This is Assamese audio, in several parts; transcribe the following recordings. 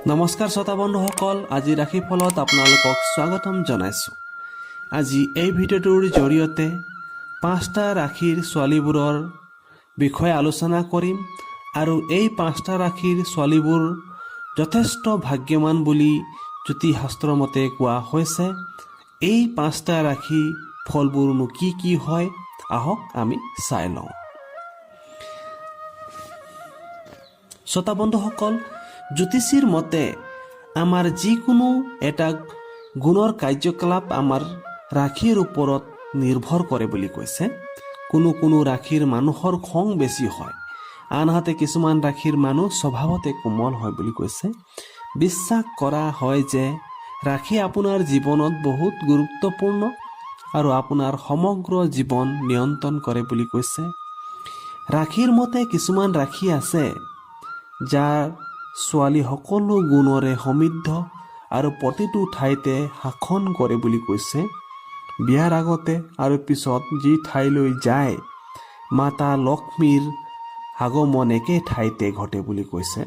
নমস্কাৰ শ্ৰোতা বন্ধুসকল, আজি ৰাশিফলত আপোনালোকক স্বাগতম জনাইছোঁ। আজি এই ভিডিঅ'টোৰ জৰিয়তে 5টা ৰাশিৰ ছোৱালীবোৰৰ বিষয়ে আলোচনা কৰিম আৰু এই 5টা ৰাশিৰ ছোৱালীবোৰ যথেষ্ট ভাগ্যৱান বুলি জ্যোতিষশাস্ত্ৰৰ মতে কোৱা হৈছে। এই 5টা ৰাশি ফলবোৰনো কি হয়, আহক আমি চাই লওঁ। শ্ৰোতা বন্ধুসকল, জ্যোতিষীৰ মতে আমাৰ যিকোনো এটা গুণৰ কাৰ্যকলাপ আমাৰ ৰাশিৰ ওপৰত নিৰ্ভৰ কৰে বুলি কৈছে। কোনো ৰাশিৰ মানুহৰ খং বেছি হয়, আনহাতে কিছুমান ৰাশিৰ মানুহ স্বভাৱতে কোমল হয় বুলি কৈছে। বিশ্বাস কৰা হয় যে ৰাশি আপোনাৰ জীৱনত বহুত গুৰুত্বপূৰ্ণ আৰু আপোনাৰ সমগ্ৰ জীৱন নিয়ন্ত্ৰণ কৰে বুলি কৈছে। ৰাশিৰ মতে কিছুমান ৰাশি আছে যাৰ ছোৱালী সকলো গুণৰে সমৃদ্ধ আৰু প্ৰতিটো ঠাইতে শাসন কৰে বুলি কৈছে। বিয়াৰ আগতে আৰু পিছত যি ঠাইলৈ যায় মাতা লক্ষ্মীৰ আগমন একে ঠাইতে ঘটে বুলি কৈছে।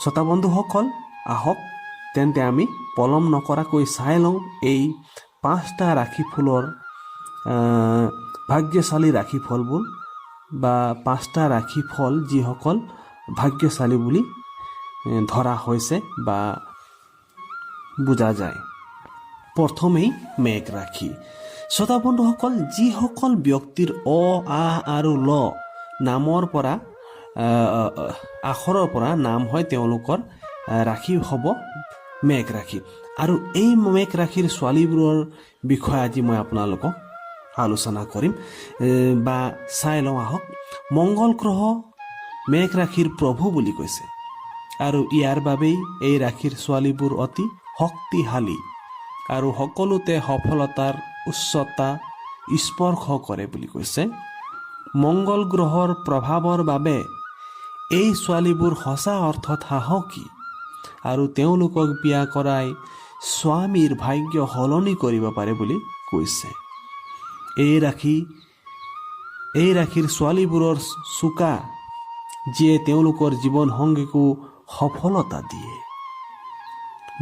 শ্ৰোতা বন্ধুসকল, আহক তেন্তে আমি পলম নকৰাকৈ চাই লওঁ এই 5টা ৰাশিফলৰ ভাগ্যশালী ৰাশিফলবোৰ বা 5টা ৰাশিফল যিসকল ভাগ্যশালী বুলি ধৰা হৈছে বা বুজা যায়। প্ৰথমেই মেঘ ৰাশি। শ্ৰোতা বন্ধুসকল, যিসকল ব্যক্তিৰ অ, আ আৰু ল নামৰ পৰা আখৰৰ পৰা নাম হয় তেওঁলোকৰ ৰাশি হ'ব মেঘ ৰাশি। আৰু এই মেঘ ৰাশিৰ ছোৱালীবোৰৰ বিষয়ে আজি মই আপোনালোকক আলোচনা কৰিম বা চাই লওঁ আহক। মংগল গ্ৰহ মেঘ ৰাশিৰ প্ৰভু বুলি কৈছে আৰু ইয়াৰ বাবেই এই ৰাশিৰ ছোৱালীবোৰ অতি শক্তিশালী আৰু সকলোতে সফলতাৰ উচ্চতা স্পৰ্শ কৰে বুলি কৈছে। মংগল গ্ৰহৰ প্ৰভাৱৰ বাবে এই ছোৱালীবোৰ সঁচা অৰ্থত সাহসী আৰু তেওঁলোকক বিয়া কৰাই স্বামীৰ ভাগ্য সলনি কৰিব পাৰে বুলি কৈছে। এই ৰাশিৰ ছোৱালীবোৰৰ চোকা যিয়ে তেওঁলোকৰ জীৱন সংগীকো সফলতা দিয়ে।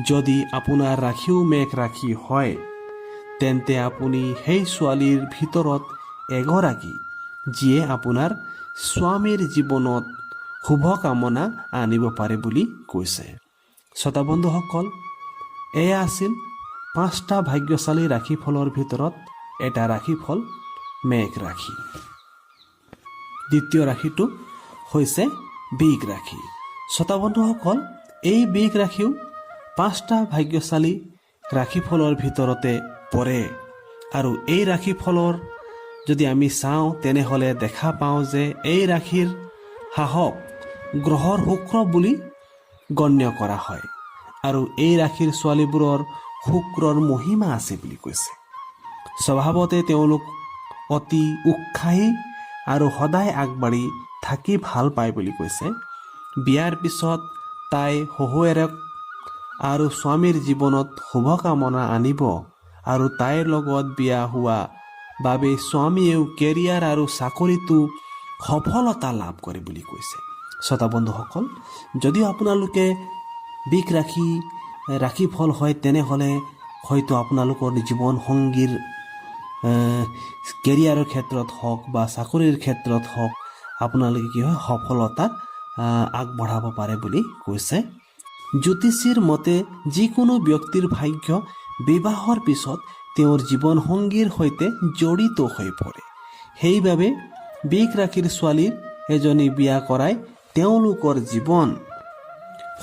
যদি আপোনাৰ ৰাশিও মেঘ ৰাশি হয় তেন্তে আপুনি সেই ছোৱালীৰ ভিতৰত এগৰাকী যিয়ে আপোনাৰ স্বামীৰ জীৱনত শুভকামনা আনিব পাৰে বুলি কৈছে। শ্ৰোতা বন্ধুসকল, এয়া আছিল 5টা ভাগ্যশালী ৰাশিফলৰ ভিতৰত এটা ৰাশিফল মেঘ ৰাশি। দ্বিতীয় ৰাশিটো হৈছে বৃষ ৰাশি। শ্ৰোতা বন্ধুসকল, এই বৃষ ৰাশিও 5টা ভাগ্যশালী ৰাশিফলৰ ভিতৰতে পৰে আৰু এই ৰাশিফলৰ যদি আমি চাওঁ তেনেহ'লে দেখা পাওঁ যে এই ৰাশিৰ শাসক গ্ৰহৰ শুক্ৰ বুলি গণ্য কৰা হয় আৰু এই ৰাশিৰ ছোৱালীবোৰৰ শুক্ৰৰ মহিমা আছে বুলি কৈছে। স্বভাৱতে তেওঁলোক অতি উৎসাহী আৰু সদায় আগবাঢ়ি থাকি ভাল পায় বুলি কৈছে। বিয়াৰ পিছত তাই শহুৱেৰক আৰু স্বামীৰ জীৱনত শুভকামনা আনিব আৰু তাইৰ লগত বিয়া হোৱা বাবে স্বামীয়েও কেৰিয়াৰ আৰু চাকৰিতো সফলতা লাভ কৰে বুলি কৈছে। শ্ৰোতা বন্ধুসকল, যদিও আপোনালোকে বৃষ ৰাশিফল হয় তেনেহ'লে হয়তো আপোনালোকৰ জীৱন সংগীৰ কেৰিয়াৰৰ ক্ষেত্ৰত হওক বা চাকৰিৰ ক্ষেত্ৰত হওক আপোনালোকে কি হয় সফলতা আগবঢ়াব পাৰে বুলি কৈছে। জ্যোতিষীৰ মতে যিকোনো ব্যক্তিৰ ভাগ্য বিবাহৰ পিছত তেওঁৰ জীৱন সংগীৰ সৈতে জড়িত হৈ পৰে। সেইবাবে বৃষ ৰাশিৰ ছোৱালীৰ এজনী বিয়া কৰাই তেওঁলোকৰ জীৱন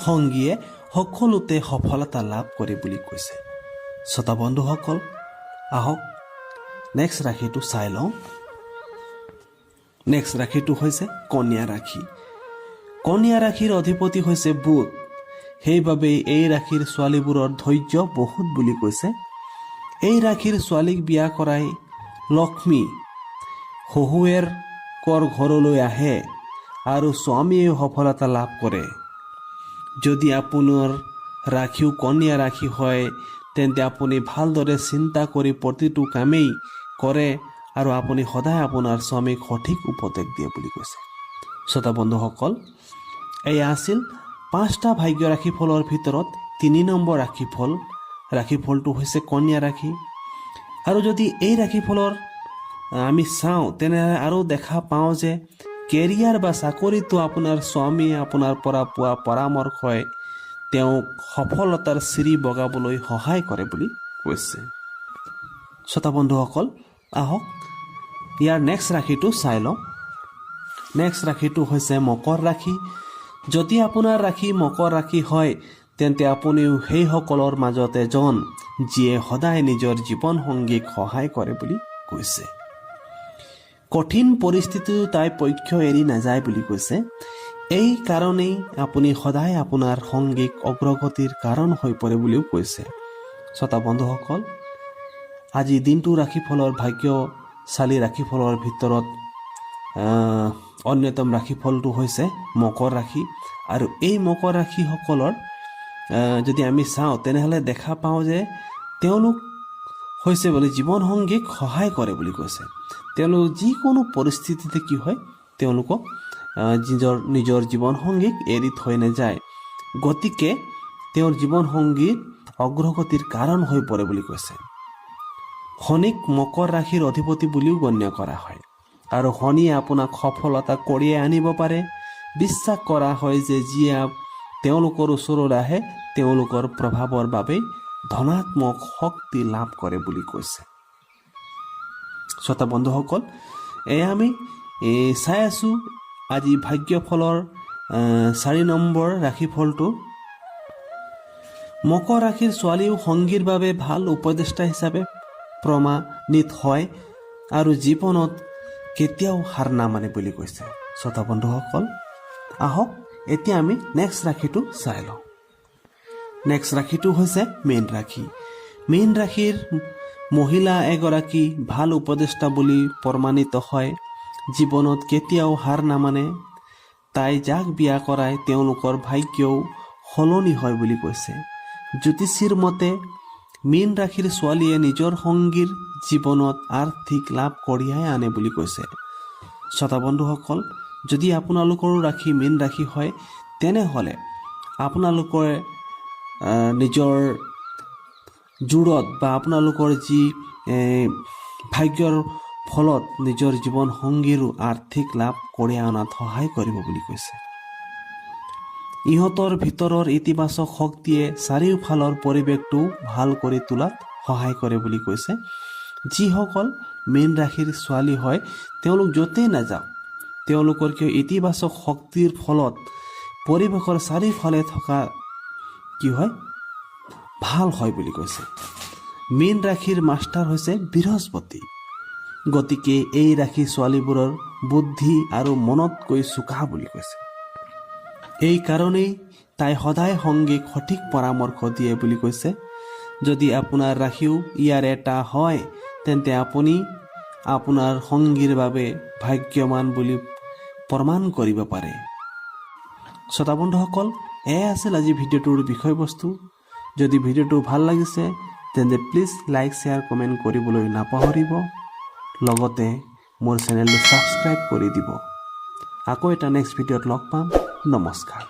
সংগীয়ে সকলোতে সফলতা লাভ কৰে বুলি কৈছে। শ্ৰোতা বন্ধুসকল, আহক নেক্সট ৰাশিটো চাই লওঁ। নেক্সট ৰাশিটো হৈছে কন্যা ৰাশি। কন্যা ৰাশিৰ অধিপতি হৈছে বুধ। সেইবাবে এই ৰাশিৰ ছোৱালীবোৰৰ ধৈৰ্য বহুত বুলি কৈছে। এই ৰাশিৰ ছোৱালীক বিয়া কৰাই লক্ষ্মী শহুৱেকৰ ঘৰলৈ আহে আৰু স্বামীয়ে সফলতা লাভ কৰে। যদি আপোনাৰ ৰাশিও কন্যা ৰাশি হয় তেন্তে আপুনি ভালদৰে চিন্তা কৰি প্ৰতিটো কামেই কৰে আৰু আপুনি সদায় আপোনাৰ স্বামীক সঠিক উপদেশ দিয়ে বুলি কৈছে। শ্ৰোতা বন্ধুসকল, এয়া আছিল 5টা ভাগ্য ৰাশিফলৰ ভিতৰত 3 নম্বৰ ৰাশিফলটো হৈছে কন্যা ৰাশি। আৰু যদি এই ৰাশিফলৰ আমি চাওঁ তেনেহ'লে আৰু দেখা পাওঁ যে কেৰিয়াৰ বা চাকৰিটো আপোনাৰ স্বামীয়ে আপোনাৰ পৰা পোৱা পৰামৰ্শই তেওঁক সফলতাৰ চিৰি বগাবলৈ সহায় কৰে বুলি কৈছে। শ্ৰোতা বন্ধুসকল, আহক ইয়াৰ নেক্সট ৰাশিটো চাই লওঁ। নেক্সট ৰাশিটো হৈছে মকৰ ৰাশি। যদি আপোনাৰ ৰাশি মকৰ ৰাশি হয় তেন্তে আপুনিও সেইসকলৰ মাজত এজন যিয়ে সদায় নিজৰ জীৱন সংগীক সহায় কৰে বুলি কৈছে। কঠিন পৰিস্থিতিও তাই পক্ষ এৰি নাযায় বুলি কৈছে। এই কাৰণেই আপুনি সদায় আপোনাৰ সংগীক অগ্ৰগতিৰ কাৰণ হৈ পৰে বুলিও কৈছে। শ্ৰোতা বন্ধুসকল, আজি দিনটো ৰাশিফলৰ ভাগ্যশালী ৰাশিফলৰ ভিতৰত অন্যতম ৰাশিফলটো হৈছে মকৰ ৰাশি। আৰু এই মকৰ ৰাশিসকলৰ যদি আমি চাওঁ তেনেহ'লে দেখা পাওঁ যে তেওঁলোক হৈছে বুলি জীৱন সংগীক সহায় কৰে বুলি কৈছে। তেওঁলোক যিকোনো পৰিস্থিতিতে কি হয়, তেওঁলোকক নিজৰ জীৱন সংগীক এৰি থৈ নাযায়। গতিকে তেওঁৰ জীৱন সংগীত অগ্ৰগতিৰ কাৰণ হৈ পৰে বুলি কৈছে। শনিক মকৰ ৰাশিৰ অধিপতি বুলিও গণ্য কৰা হয় আৰু শনিয়ে আপোনাক সফলতা কঢ়িয়াই আনিব পাৰে। বিশ্বাস কৰা হয় যে যিয়ে তেওঁলোকৰ ওচৰলৈ আহে তেওঁলোকৰ প্ৰভাৱৰ বাবেই ধনাত্মক শক্তি লাভ কৰে বুলি কৈছে। শ্ৰোতা বন্ধুসকল, এয়া আমি চাই আছোঁ আজি ভাগ্যফলৰ 4 নম্বৰ ৰাশিফলটো। মকৰ ৰাশিৰ ছোৱালীও সংগীৰ বাবে ভাল উপদেষ্টা হিচাপে প্ৰমাণিত হয় আৰু জীৱনত কেতিয়াও হাৰ নামানে বুলি কৈছে। শ্ৰোতা বন্ধুসকল, আহক এতিয়া আমি নেক্সট ৰাশিটো চাই লওঁ। নেক্সট ৰাশিটো হৈছে মীন ৰাশি। মীন ৰাশিৰ মহিলা এগৰাকী ভাল উপদেষ্টা বুলি প্ৰমাণিত হয়। জীৱনত কেতিয়াও হাৰ নামানে। তাই যাক বিয়া কৰায় তেওঁলোকৰ ভাগ্যও সলনি হয় বুলি কৈছে। জ্যোতিষীৰ মতে মীন ৰাশিৰ ছোৱালীয়ে নিজৰ সংগীৰ জীৱনত আৰ্থিক লাভ কঢ়িয়াই আনে বুলি কৈছে। শ্ৰোতা বন্ধুসকল, যদি আপোনালোকৰো ৰাশি মীন ৰাশি হয় তেনেহ'লে আপোনালোকৰ নিজৰ জোৰত বা আপোনালোকৰ যি ভাগ্যৰ ফলত নিজৰ জীৱন সংগীৰো আৰ্থিক লাভ কঢ়িয়াই অনাত সহায় কৰিব বুলি কৈছে। ইহঁতৰ ভিতৰৰ ইতিবাচক শক্তিয়ে চাৰিওফালৰ পৰিৱেশটো ভাল কৰি তোলাত সহায় কৰে বুলি কৈছে। যিসকল মীন ৰাশিৰ ছোৱালী হয় তেওঁলোক য'তেই নাযাওক তেওঁলোকৰ কিয় ইতিবাচক শক্তিৰ ফলত পৰিৱেশৰ চাৰিওফালে থকা কি হয় ভাল হয় বুলি কৈছে। মীন ৰাশিৰ মাষ্টাৰ হৈছে বৃহস্পতি। গতিকে এই ৰাশি ছোৱালীবোৰৰ বুদ্ধি আৰু মনতকৈ চোকা বুলি কৈছে। এই কাৰণেই তাই সদায় সংগীক সঠিক পৰামৰ্শ দিয়ে বুলি কৈছে। যদি আপোনাৰ ৰাশিও ইয়াৰ এটা হয় তেন্তে আপুনি আপোনাৰ সংগীৰ বাবে ভাগ্যৱান বুলি প্ৰমাণ কৰিব পাৰে। শ্ৰোতা বন্ধুসকল, এয়া আছিল আজি ভিডিঅ'টোৰ বিষয়বস্তু। যদি ভিডিঅ'টো ভাল লাগিছে তেন্তে প্লিজ লাইক শ্বেয়াৰ কমেণ্ট কৰিবলৈ নাপাহৰিব। লগতে মোৰ চেনেলটো ছাবস্ক্ৰাইব কৰি দিব। আকৌ এটা নেক্সট ভিডিঅ'ত লগ পাম। নমস্কাৰ।